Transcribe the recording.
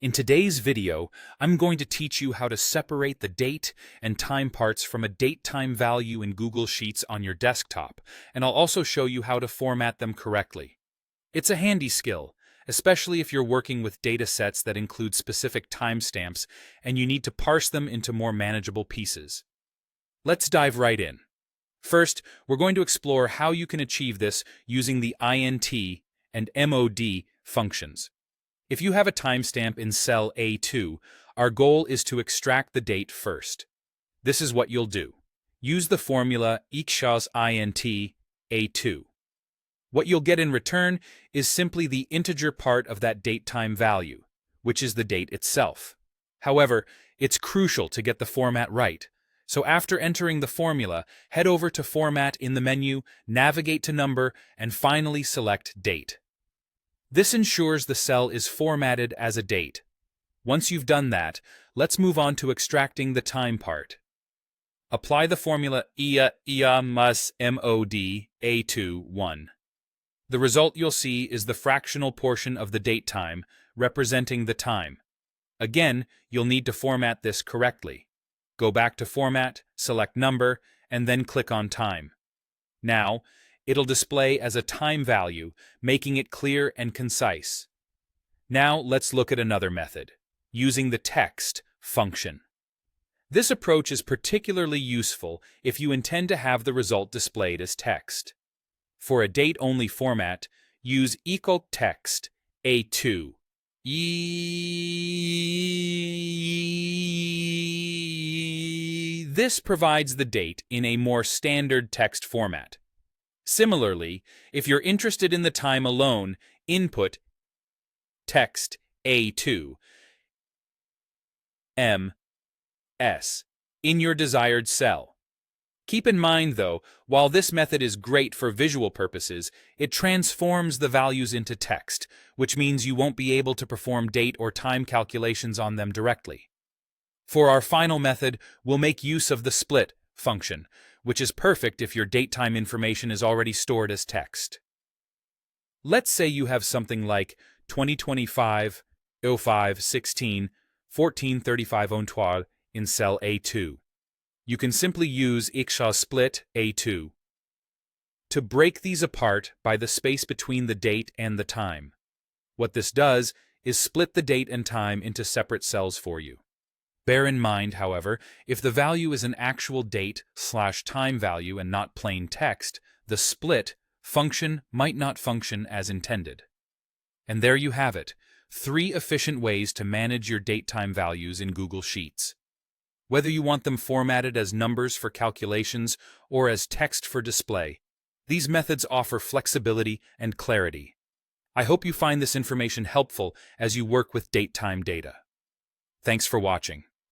In today's video, I'm going to teach you how to separate the date and time parts from a date-time value in Google Sheets on your desktop, and I'll also show you how to format them correctly. It's a handy skill, especially if you're working with data sets that include specific timestamps and you need to parse them into more manageable pieces. Let's dive right in. First, we're going to explore how you can achieve this using the int and mod functions. If you have a timestamp in cell A2, our goal is to extract the date first. This is what you'll do. Use the formula equals int A2. What you'll get in return is simply the integer part of that date-time value, which is the date itself. However, it's crucial to get the format right. So after entering the formula, head over to Format in the menu, navigate to Number, and finally select Date. This ensures the cell is formatted as a date. Once you've done that, let's move on to extracting the time part. Apply the formula ia mus mod A2 1. The result you'll see is the fractional portion of the date time, representing the time. Again, you'll need to format this correctly. Go back to Format, select Number, and then click on Time. Now, it'll display as a time value, making it clear and concise. Now let's look at another method, using the text function. This approach is particularly useful if you intend to have the result displayed as text. For a date-only format, use equal text A2. This provides the date in a more standard text format. Similarly, if you're interested in the time alone, input text A2 MS in your desired cell. Keep in mind, though, while this method is great for visual purposes, it transforms the values into text, which means you won't be able to perform date or time calculations on them directly. For our final method, we'll make use of the split function, which is perfect if your date-time information is already stored as text. Let's say you have something like 2025 05 16 14 35 13 in cell A2. You can simply use equals split A2 to break these apart by the space between the date and the time. What this does is split the date and time into separate cells for you. Bear in mind, however, if the value is an actual date/time value and not plain text, the split function might not function as intended. And there you have it, 3 efficient ways to manage your date-time values in Google Sheets. Whether you want them formatted as numbers for calculations or as text for display, these methods offer flexibility and clarity. I hope you find this information helpful as you work with date-time data. Thanks for watching.